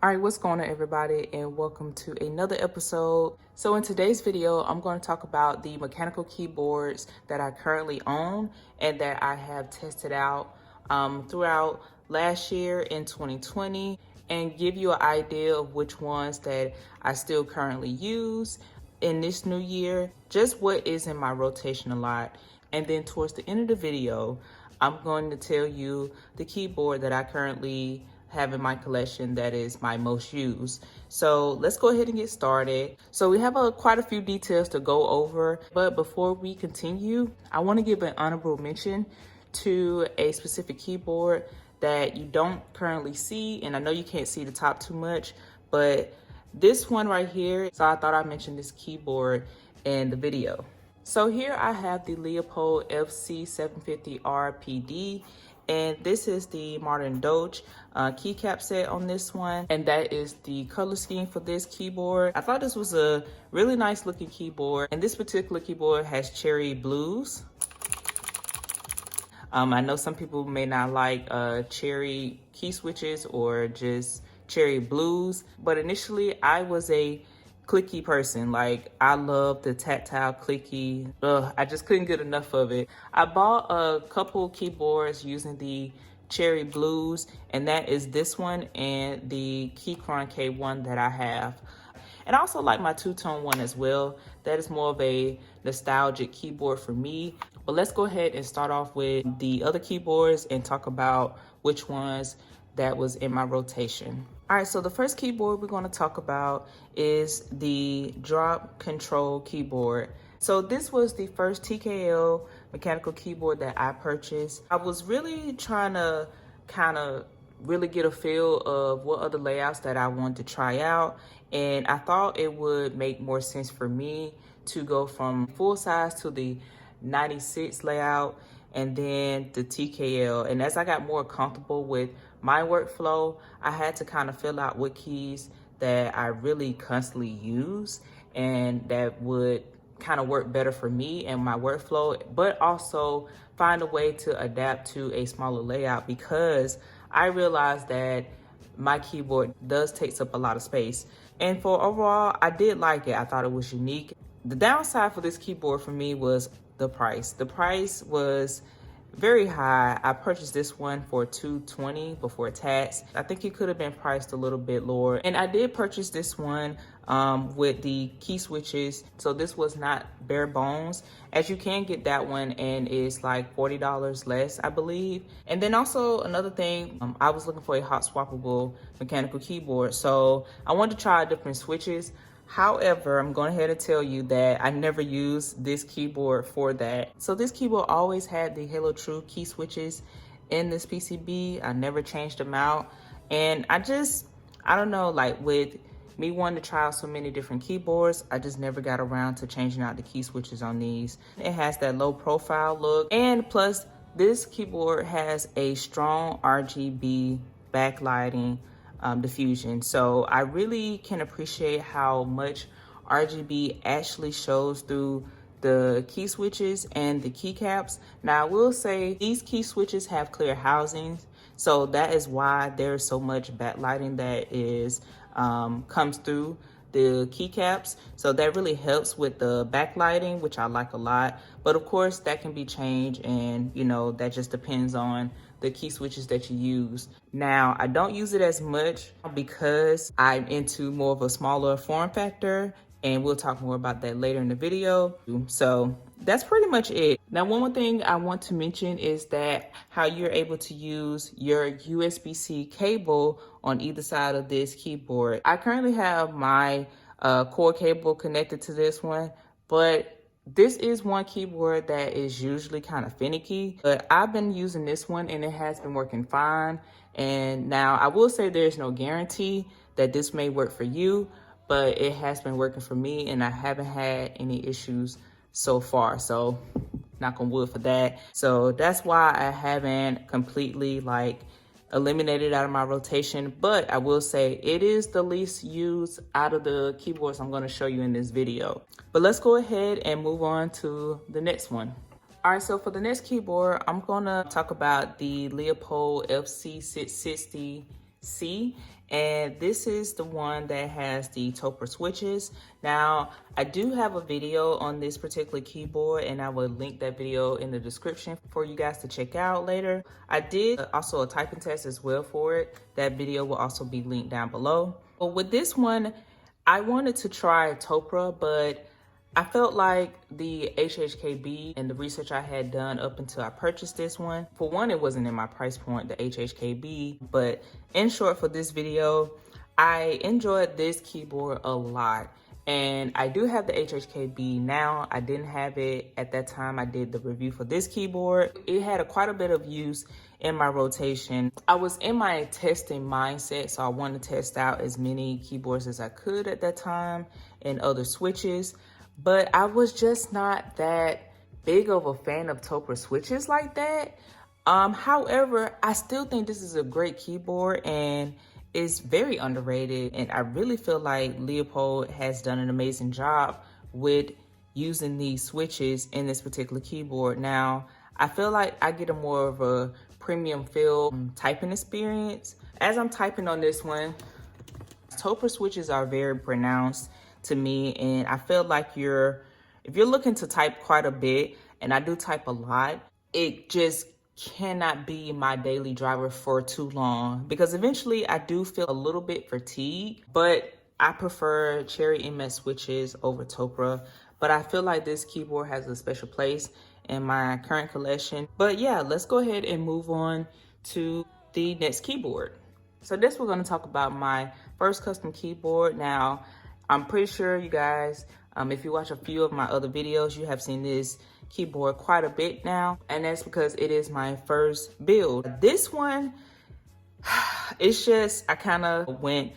All right, what's going on everybody, and welcome to another episode. So in today's video, I'm going to talk about the mechanical keyboards that I currently own and that I have tested out throughout last year in 2020, and give you an idea of which ones that I still currently use in this new year, just what is in my rotation a lot. And then towards the end of the video, I'm going to tell you the keyboard that I currently have in my collection that is my most used. So let's go ahead and get started. So we have quite a few details to go over, but before we continue, I want to give an honorable mention to a specific keyboard that you don't currently see, and I know you can't see the top too much, but this one right here, so I thought I'd mention this keyboard in the video. So here I have the Leopold FC750R PD, and this is the Modern Doge keycap set on this one, and that is the color scheme for this keyboard. I thought this was a really nice looking keyboard, and this particular keyboard has cherry blues. I know some people may not like cherry key switches or just cherry blues, but initially I was a clicky person. Like, I love the tactile clicky. I just couldn't get enough of it. I bought a couple keyboards using the cherry blues, and that is this one and the Keychron K1 that I have. And I also like my two-tone one as well. That is more of a nostalgic keyboard for me. But let's go ahead and start off with the other keyboards and talk about which ones that was in my rotation. All right, so the first keyboard we're going to talk about is the drop control keyboard. So this was the first TKL mechanical keyboard that I purchased. I was really trying to kind of really get a feel of what other layouts that I wanted to try out, and I thought it would make more sense for me to go from full size to the 96 layout and then the TKL. And as I got more comfortable with my workflow, I had to kind of fill out what keys that I really constantly use and that would kind of work better for me and my workflow, but also find a way to adapt to a smaller layout, because I realized that my keyboard does take up a lot of space. And for overall, I did like it. I thought it was unique. The downside for this keyboard for me was the price. The price was very high. I purchased this one for $220 before tax. I think it could have been priced a little bit lower. And I did purchase this one with the key switches. So this was not bare bones, as you can get that one and it's like $40 less, I believe. And then also another thing, I was looking for a hot swappable mechanical keyboard. So I wanted to try different switches. However, I'm going ahead and tell you that I never used this keyboard for that. So this keyboard always had the Halo True key switches in this PCB. I never changed them out. And I don't know, like with me wanting to try out so many different keyboards, I just never got around to changing out the key switches on these. It has that low profile look. And plus, this keyboard has a strong RGB backlighting diffusion. So I really can appreciate how much RGB actually shows through the key switches and the keycaps. Now I will say these key switches have clear housings, so that is why there's so much backlighting that is comes through the keycaps. So that really helps with the backlighting, which I like a lot. But of course that can be changed, and you know, that just depends on the key switches that you use. Now, I don't use it as much because I'm into more of a smaller form factor, and we'll talk more about that later in the video. So that's pretty much it. Now, one more thing I want to mention is that how you're able to use your USB-C cable on either side of this keyboard. I currently have my cord cable connected to this one, but this is one keyboard that is usually kind of finicky, but I've been using this one and it has been working fine. And now I will say there's no guarantee that this may work for you, but it has been working for me and I haven't had any issues so far. So knock on wood for that. So that's why I haven't completely like eliminated out of my rotation, but I will say it is the least used out of the keyboards I'm going to show you in this video. But let's go ahead and move on to the next one. All right, so for the next keyboard, I'm going to talk about the Leopold FC660C, And this is the one that has the Topper switches. Now, I do have a video on this particular keyboard, and I will link that video in the description for you guys to check out later. I did also a typing test as well for it. That video will also be linked down below. But with this one, I wanted to try Topper, but I felt like the HHKB and the research I had done up until I purchased this one, for one, it wasn't in my price point, the HHKB, but in short, for this video, I enjoyed this keyboard a lot. And I do have the HHKB now. I didn't have it at that time I did the review for this keyboard. It had quite a bit of use in my rotation. I was in my testing mindset, so I wanted to test out as many keyboards as I could at that time and other switches. But I was just not that big of a fan of Topper switches like that. However, I still think this is a great keyboard and it's very underrated. And I really feel like Leopold has done an amazing job with using these switches in this particular keyboard. Now, I feel like I get a more of a premium feel typing experience. As I'm typing on this one, Topper switches are very pronounced to me, and I feel like if you're looking to type quite a bit, and I do type a lot, it just cannot be my daily driver for too long, because eventually I do feel a little bit fatigued. But I prefer Cherry MX switches over Topper, but I feel like this keyboard has a special place in my current collection. But yeah, let's go ahead and move on to the next keyboard. So this, we're going to talk about my first custom keyboard. Now, I'm pretty sure you guys, if you watch a few of my other videos, you have seen this keyboard quite a bit now, and that's because it is my first build. This one, it's just, I kind of went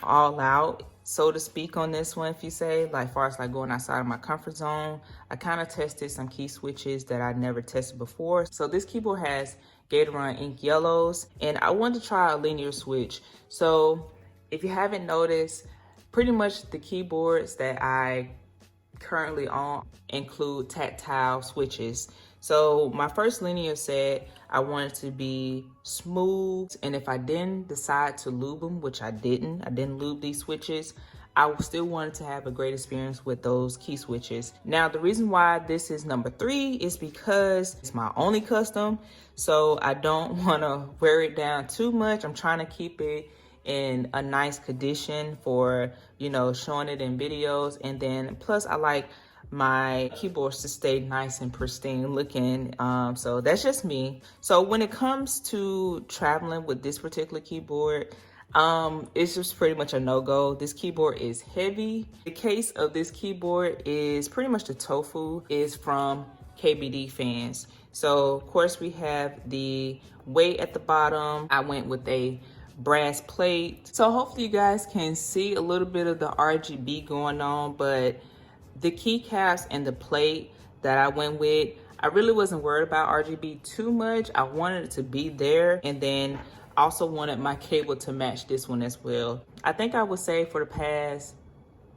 all out, so to speak, on this one, if you say, like, far as like going outside of my comfort zone. I kind of tested some key switches that I never tested before. So this keyboard has Gateron ink yellows, and I wanted to try a linear switch. So if you haven't noticed, pretty much the keyboards that I currently own include tactile switches. So my first linear set, I wanted to be smooth, and if I didn't decide to lube them, which I didn't lube these switches, I still wanted to have a great experience with those key switches. Now, the reason why this is number 3 is because it's my only custom, so I don't want to wear it down too much. I'm trying to keep it in a nice condition for, you know, showing it in videos. And then plus I like my keyboards to stay nice and pristine looking. So that's just me. So when it comes to traveling with this particular keyboard, it's just pretty much a no-go. This keyboard is heavy. The case of this keyboard is pretty much the tofu is from KBD fans. So of course we have the weight at the bottom. I went with a brass plate. So hopefully you guys can see a little bit of the RGB going on, but the keycaps and the plate that I went with, I really wasn't worried about RGB too much. I wanted it to be there, and then also wanted my cable to match this one as well. I think I would say for the past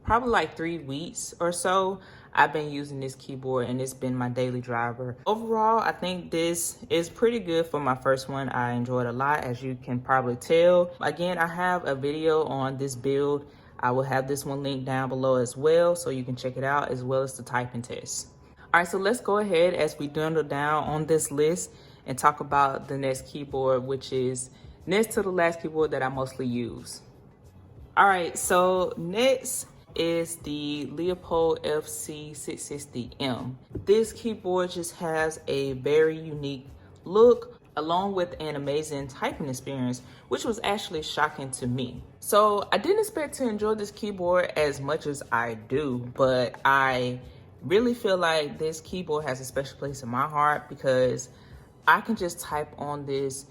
probably like 3 weeks or so, I've been using this keyboard and it's been my daily driver. Overall, I think this is pretty good for my first one. I enjoyed a lot, as you can probably tell. Again, I have a video on this build. I will have this one linked down below as well, so you can check it out, as well as the typing test. All right, so let's go ahead as we dwindle down on this list and talk about the next keyboard, which is next to the last keyboard that I mostly use. All right, so next is the Leopold FC660M. This keyboard just has a very unique look, along with an amazing typing experience, which was actually shocking to me. So I didn't expect to enjoy this keyboard as much as I do, but I really feel like this keyboard has a special place in my heart because I can just type on this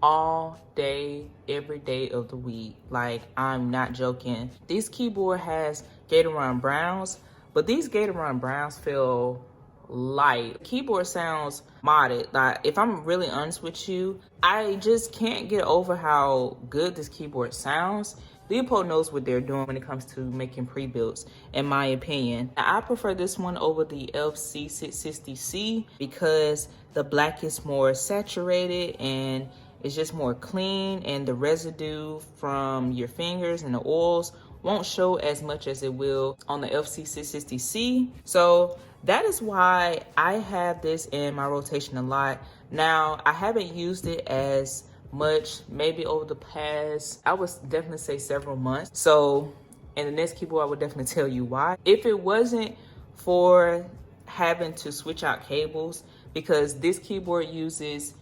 all day, every day of the week. Like, I'm not joking. This keyboard has Gateron browns, but these Gateron browns feel light. The keyboard sounds modded. Like, if I'm really honest with you, I just can't get over how good this keyboard sounds. Leopold knows what they're doing when it comes to making pre-builds, in my opinion. I prefer this one over the FC660C because the black is more saturated and is just more clean, and the residue from your fingers and the oils won't show as much as it will on the FC660C. So that is why I have this in my rotation a lot. Now, I haven't used it as much, maybe over the past, I would definitely say several months. So in the next keyboard, I would definitely tell you why. If it wasn't for having to switch out cables, because this keyboard uses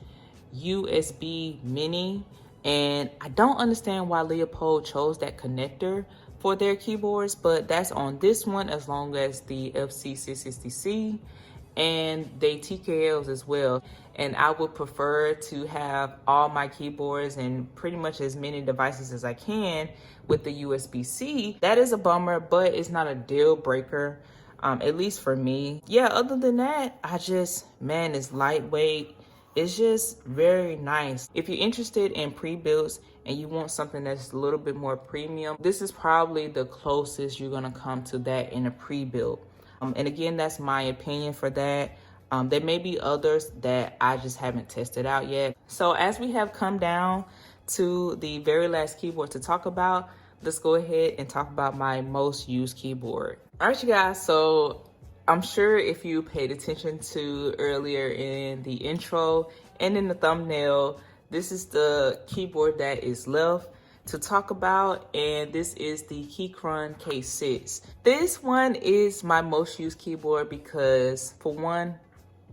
USB mini, and I don't understand why Leopold chose that connector for their keyboards, but that's on this one, as long as the FC660C, and they TKLs as well. And I would prefer to have all my keyboards and pretty much as many devices as I can with the USB-C. That is a bummer, but it's not a deal breaker, at least for me. Yeah, other than that, man, it's lightweight. It's just very nice. If you're interested in pre-builts and you want something that's a little bit more premium, this is probably the closest you're gonna come to that in a pre-built. And again, that's my opinion for that. There may be others that I just haven't tested out yet. So as we have come down to the very last keyboard to talk about, let's go ahead and talk about my most used keyboard. All right, you guys, so I'm sure if you paid attention to earlier in the intro and in the thumbnail, this is the keyboard that is left to talk about, and this is the Keychron K6. This one is my most used keyboard because, for one,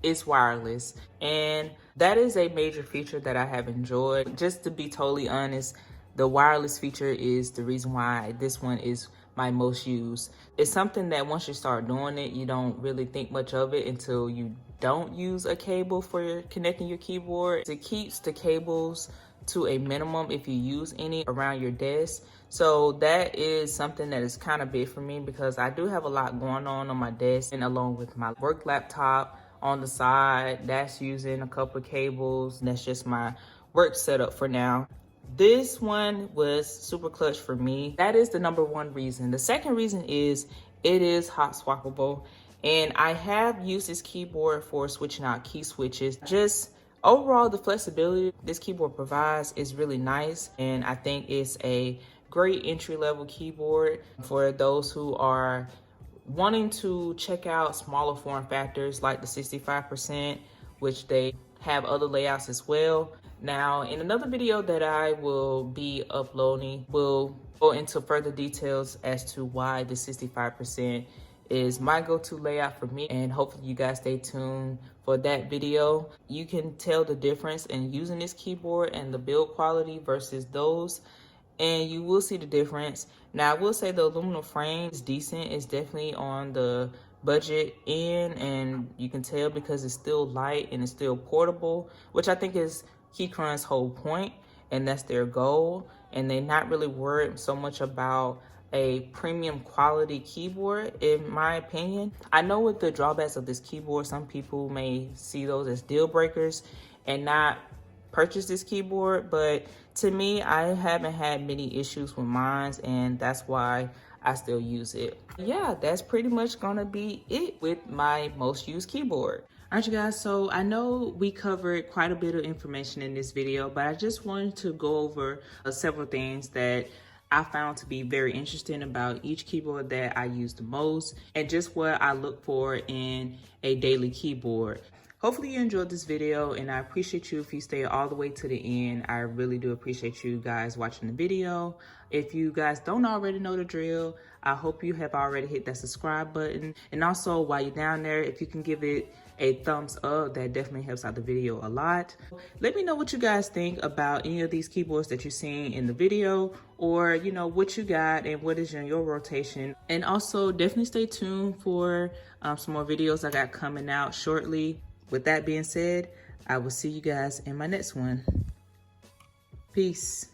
it's wireless, and that is a major feature that I have enjoyed. Just to be totally honest, the wireless feature is the reason why this one is my most used. It's something that once you start doing it, you don't really think much of it until you don't use a cable for connecting your keyboard. It keeps the cables to a minimum if you use any around your desk. So that is something that is kind of big for me, because I do have a lot going on my desk, and along with my work laptop on the side, that's using a couple of cables. That's just my work setup for now. This one was super clutch for me. That is the number one reason. The second reason is it is hot swappable, and I have used this keyboard for switching out key switches. Just overall, the flexibility this keyboard provides is really nice, and I think it's a great entry-level keyboard for those who are wanting to check out smaller form factors like the 65%, which they have other layouts as well. Now, in another video that I will be uploading, we'll go into further details as to why the 65% is my go-to layout for me, and hopefully you guys stay tuned for that video. You can tell the difference in using this keyboard and the build quality versus those, and you will see the difference. Now, I will say the aluminum frame is decent. It's definitely on the budget end, and you can tell because it's still light and it's still portable, which I think is Keychron's whole point, and that's their goal. And they're not really worried so much about a premium quality keyboard, in my opinion. I know with the drawbacks of this keyboard, some people may see those as deal breakers and not purchase this keyboard, but to me, I haven't had many issues with mine, and that's why I still use it. Yeah, that's pretty much gonna be it with my most used keyboard. All right, you guys, so I know we covered quite a bit of information in this video, but I just wanted to go over several things that I found to be very interesting about each keyboard that I use the most, and just what I look for in a daily keyboard. Hopefully you enjoyed this video, and I appreciate you if you stay all the way to the end. I really do appreciate you guys watching the video. If you guys don't already know the drill, I hope you have already hit that subscribe button. And also, while you're down there, if you can give it a thumbs up, that definitely helps out the video a lot. Let me know what you guys think about any of these keyboards that you're seeing in the video, or you know, what you got and what is in your rotation. And also definitely stay tuned for some more videos I got coming out shortly. With that being said, I will see you guys in my next one. Peace.